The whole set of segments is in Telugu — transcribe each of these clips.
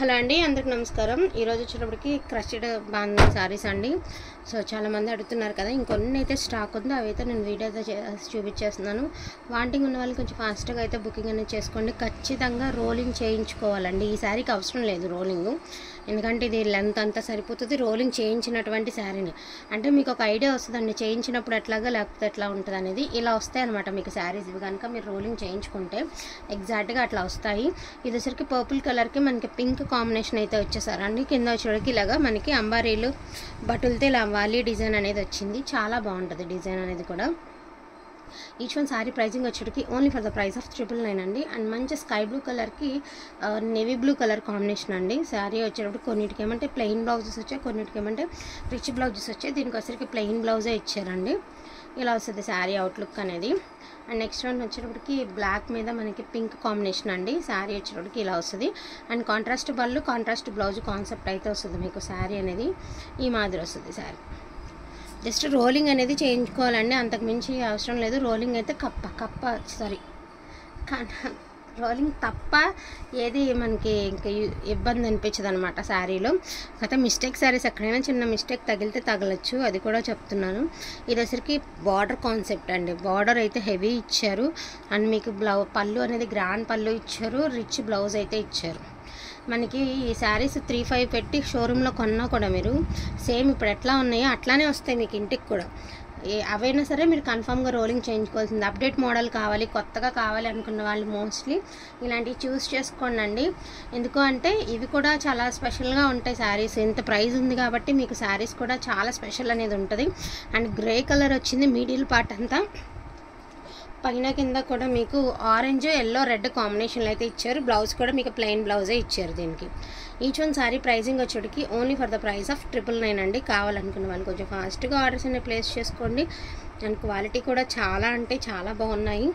హలో అండి, అందరికి నమస్కారం. ఈరోజు వచ్చేటప్పటికి క్రష్డ్ బాంధనీ సారీస్ అండి. సో చాలామంది అడుగుతున్నారు కదా, ఇంకొన్ని అయితే స్టాక్ ఉందో అవైతే నేను వీడియో అయితే చూపించేస్తున్నాను. వాంటింగ్ ఉన్న వాళ్ళు కొంచెం ఫాస్ట్గా అయితే బుకింగ్ అనేది చేసుకోండి. ఖచ్చితంగా రోలింగ్ చేయించుకోవాలండి. ఈ శారీకి అవసరం లేదు రోలింగ్, ఎందుకంటే ఇది లెంత్ అంతా సరిపోతుంది. రోలింగ్ చేయించినటువంటి శారీని అంటే మీకు ఒక ఐడియా వస్తుందండి, చేయించినప్పుడు ఎట్లాగా లేకపోతే ఎట్లా ఉంటుంది అనేది. ఇలా వస్తాయి అనమాట మీకు శారీస్. ఇవి కనుక మీరు రోలింగ్ చేయించుకుంటే ఎగ్జాక్ట్గా అట్లా వస్తాయి. ఇది వచ్చరికి పర్పుల్ కలర్కి మనకి పింక్ కాంబినేషన్ అయితే వచ్చేసారండి. కింద వచ్చేటికి ఇలాగా మనకి అంబారీలు బటులతో ఇలా వాలీ డిజైన్ అనేది వచ్చింది. చాలా బాగుంటుంది డిజైన్ అనేది కూడా. ఈచ్ వన్ శారీ ప్రైజింగ్ వచ్చేటికి only for the price of 999 అండి. అండ్ మంచి స్కై బ్లూ కలర్కి నేవీ బ్లూ కలర్ కాంబినేషన్ అండి. శారీ వచ్చేటప్పుడు కొన్నిటికి ఏమంటే ప్లెయిన్ బ్లౌజెస్ వచ్చాయి, కొన్నిటికి ఏమంటే రిచ్ బ్లౌజెస్ వచ్చాయి. దీనికి వచ్చరికి ప్లెయిన్ బ్లౌజే ఇచ్చారండి. ఇలా వస్తుంది శారీ అవుట్లుక్ అనేది. అండ్ నెక్స్ట్ వన్ వచ్చేటప్పటికి బ్లాక్ మీద మనకి పింక్ కాంబినేషన్ అండి. శారీ వచ్చేటప్పటికి ఇలా వస్తుంది. అండ్ కాంట్రాస్ట్ పళ్ళు, కాంట్రాస్ట్ బ్లౌజ్ కాన్సెప్ట్ అయితే వస్తుంది మీకు. శారీ అనేది ఈ మాదిరి వస్తుంది శారీ. జస్ట్ రోలింగ్ అనేది చేయించుకోవాలండి, అంతకు మించి అవసరం లేదు. రోలింగ్ అయితే రోలింగ్ తప్ప ఏది మనకి ఇంకా ఇబ్బంది అనిపించదు అనమాట శారీలో. అయితే మిస్టేక్ శారీస్ ఎక్కడైనా చిన్న మిస్టేక్ తగిలితే తగలచ్చు, అది కూడా చెప్తున్నాను. ఇది వచ్చరికి బార్డర్ కాన్సెప్ట్ అండి. బార్డర్ అయితే హెవీ ఇచ్చారు. అండ్ మీకు పళ్ళు అనేది గ్రాండ్ పళ్ళు ఇచ్చారు, రిచ్ బ్లౌజ్ అయితే ఇచ్చారు. మనకి ఈ శారీస్ 3,500 పెట్టి షోరూంలో కొన్నా కూడా మీరు సేమ్ ఇప్పుడు ఎట్లా ఉన్నాయో అట్లానే వస్తాయి మీకు ఇంటికి కూడా. అవైనా సరే మీరు కన్ఫామ్గా రోలింగ్ చేయించుకోవాల్సింది. అప్డేట్ మోడల్ కావాలి, కొత్తగా కావాలి అనుకున్న వాళ్ళు మోస్ట్లీ ఇలాంటివి చూస్ చేసుకోండి. ఎందుకు అంటే ఇవి కూడా చాలా స్పెషల్గా ఉంటాయి శారీస్. ఇంత ప్రైస్ ఉంది కాబట్టి మీకు శారీస్ కూడా చాలా స్పెషల్ అనేది ఉంటుంది. అండ్ గ్రే కలర్ వచ్చింది మిడిల్ పార్ట్ అంతా. పైన కింద కూడా మీకు ఆరెంజ్, ఎల్లో, రెడ్ కాంబినేషన్లో అయితే ఇచ్చారు. బ్లౌజ్ కూడా మీకు ప్లెయిన్ బ్లౌజే ఇచ్చారు దీనికి. ఈచ్ వన్ శారీ ప్రైజింగ్ వచ్చేటికి only for the price of 999 అండి. కావాలనుకున్న వాళ్ళు కొంచెం ఫాస్ట్గా ఆర్డర్స్ అనేవి ప్లేస్ చేసుకోండి. అండ్ క్వాలిటీ కూడా చాలా అంటే చాలా బాగున్నాయి.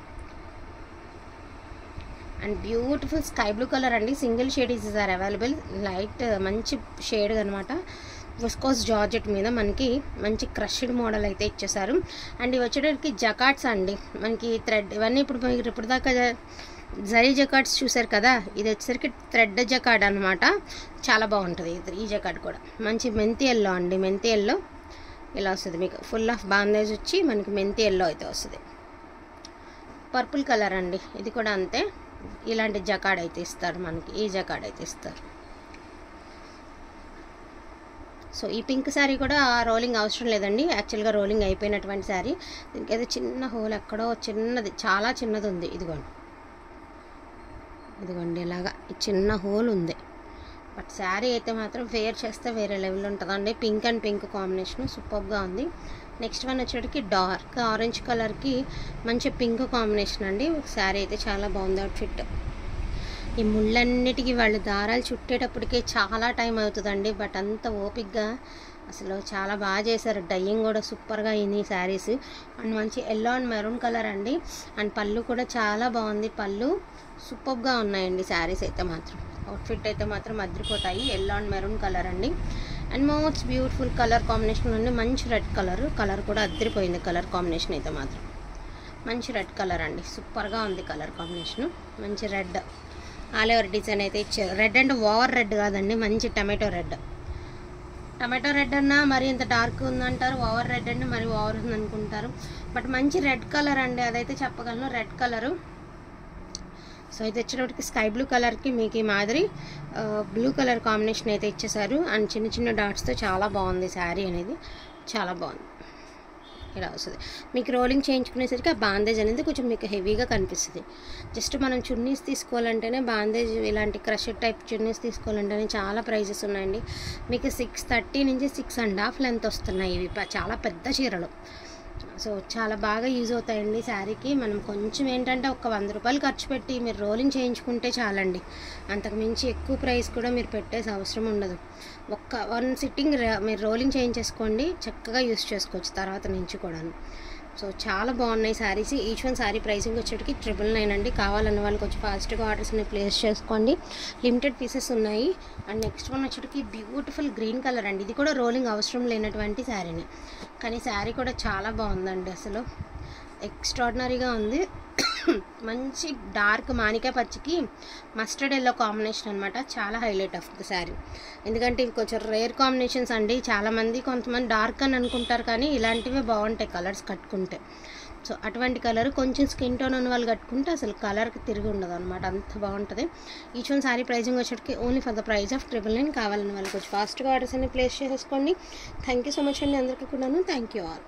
And beautiful sky blue colour అండి. Single shade is are available. Light మంచి షేడ్ అనమాట. విస్కోస్ జార్జెట్ మీద మనకి మంచి క్రష్డ్ మోడల్ అయితే ఇచ్చేసారు. అండ్ ఇవి వచ్చేటప్పటికి జకాట్స్ అండి. మనకి థ్రెడ్ ఇవన్నీ ఇప్పుడు దాకా జరీ జకాట్స్ చూసారు కదా, ఇది వచ్చేసరికి థ్రెడ్ జకాడ్ అనమాట. చాలా బాగుంటుంది ఈ జకాడ్ కూడా. మంచి మెంతి ఎల్లో అండి. మెంతి ఎల్లో ఇలా వస్తుంది మీకు. ఫుల్ ఆఫ్ బాందేజ్ వచ్చి మనకి మెంతి ఎల్లో అయితే వస్తుంది. పర్పుల్ కలర్ అండి, ఇది కూడా అంతే. ఇలాంటి జకాడ్ అయితే ఇస్తారు మనకి. ఈ జకాడ్ అయితే ఇస్తారు. సో ఈ పింక్ శారీ కూడా రోలింగ్ అవసరం లేదండి. యాక్చువల్గా రోలింగ్ అయిపోయినటువంటి శారీ. దీనికి అయితే చిన్న హోల్ ఎక్కడో చిన్నది, చాలా చిన్నది ఉంది. ఇదిగోండి ఇలాగా చిన్న హోల్ ఉంది. బట్ శారీ అయితే మాత్రం వేర్ చేస్తే వేరే లెవెల్ ఉంటుందండి. పింక్ అండ్ పింక్ కాంబినేషన్ సూపర్గా ఉంది. నెక్స్ట్ వన్ వచ్చేటికి డార్క్ ఆరెంజ్ కలర్కి మంచి పింక్ కాంబినేషన్ అండి. శారీ అయితే చాలా బాగుంది అవుట్ఫిట్. ఈ ముళ్ళన్నిటికీ వాళ్ళు దారాలు చుట్టేటప్పటికే చాలా టైం అవుతుందండి. బట్ అంత ఓపిక్గా అసలు చాలా బాగా చేశారు. డయ్యింగ్ కూడా సూపర్గా అయింది ఈ శారీస్. అండ్ మంచి ఎల్లో అండ్ మెరూన్ కలర్ అండి. అండ్ పళ్ళు కూడా చాలా బాగుంది. పళ్ళు సూపర్గా ఉన్నాయండి శారీస్ అయితే మాత్రం. అవుట్ఫిట్ అయితే మాత్రం అదిరిపోతాయి. ఎల్లో అండ్ మెరూన్ కలర్ అండి. And most beautiful colour combination అండి. మంచి రెడ్ కలర్ కూడా అదిరిపోయింది. కలర్ కాంబినేషన్ అయితే మాత్రం మంచి రెడ్ కలర్ అండి. సూపర్గా ఉంది కలర్ కాంబినేషను. మంచి రెడ్ ఆల్ ఓవర్ డిజైన్ అయితే ఇచ్చారు. రెడ్ అంటే ఓవర్ రెడ్ కాదండి, మంచి టమాటో రెడ్ అన్నా మరి ఇంత డార్క్ ఉందంటారు, ఓవర్ రెడ్ అంటే మరి ఓవర్ ఉంది అనుకుంటారు. బట్ మంచి రెడ్ కలర్ అండి, అదైతే చెప్పగలను. Red colour. సో ఇది వచ్చేటప్పటికి స్కై బ్లూ కలర్కి మీకు ఈ మాదిరి బ్లూ కలర్ కాంబినేషన్ అయితే ఇచ్చేసారు. అండ్ చిన్న చిన్న డాట్స్తో చాలా బాగుంది శారీ అనేది. చాలా బాగుంది. ఇలా వస్తుంది మీకు. రోలింగ్ చేయించుకునేసరికి ఆ బాందేజ్ అనేది కొంచెం మీకు హెవీగా కనిపిస్తుంది. జస్ట్ మనం చున్నీస్ తీసుకోవాలంటేనే బాందేజ్, ఇలాంటి క్రషెడ్ టైప్ చున్నీస్ తీసుకోవాలంటేనే చాలా ప్రైజెస్ ఉన్నాయండి. మీకు 630 నుంచి 6.5 లెంత్ వస్తున్నాయి. ఇవి చాలా పెద్ద చీరలు. సో చాలా బాగా యూజ్ అవుతాయండి శారీకి. మనం కొంచెం ఏంటంటే ఒక 100 రూపాయలు ఖర్చు పెట్టి మీరు రోలింగ్ చేయించుకుంటే చాలండి. అంతకు మించి ఎక్కువ ప్రైస్ కూడా మీరు పెట్టేసి అవసరం ఉండదు. ఒక్క 1 సిట్టింగ్ మీరు రోలింగ్ చేయించేసుకోండి, చక్కగా యూజ్ చేసుకోవచ్చు తర్వాత నుంచి కూడా. సో చాలా బాగున్నాయి saris. Each one sari pricing వచ్చేటికి 999 అండి. కావాలన్న వాళ్ళు కొంచెం ఫాస్ట్గా ఆర్డర్స్ని ప్లేస్ చేసుకోండి. లిమిటెడ్ పీసెస్ ఉన్నాయి. అండ్ నెక్స్ట్ వన్ వచ్చేటికి బ్యూటిఫుల్ గ్రీన్ కలర్ అండి. ఇది కూడా రోలింగ్ అవసరం లేనటువంటి శారీని, కానీ శారీ కూడా చాలా బాగుందండి. అసలు ఎక్స్ట్రాడినరీగా ఉంది. మంచి dark Manika పచ్చికి mustard yellow combination అనమాట. చాలా హైలైట్ ఆఫ్ ద శారీ. ఎందుకంటే ఇవి కొంచెం రేర్ కాంబినేషన్స్ అండి. చాలామంది కొంతమంది డార్క్ అని అనుకుంటారు, కానీ ఇలాంటివే బాగుంటాయి కలర్స్ కట్టుకుంటే. సో అటువంటి కలర్ కొంచెం స్కిన్ టోన్ ఉన్న వాళ్ళు కట్టుకుంటే అసలు కలర్కి తిరిగి ఉండదు అనమాట, అంత బాగుంటుంది. ఈచ్ వన్ శారీ ప్రైజింగ్ వచ్చేటికి only for the price of 999. కావాలని వాళ్ళు కొంచెం ఫాస్ట్గా ఆర్డర్స్ అన్ని ప్లేస్ చేసేసుకోండి. థ్యాంక్ యూ సో మచ్ అండి అందరికీ కూడాను. Thank you all.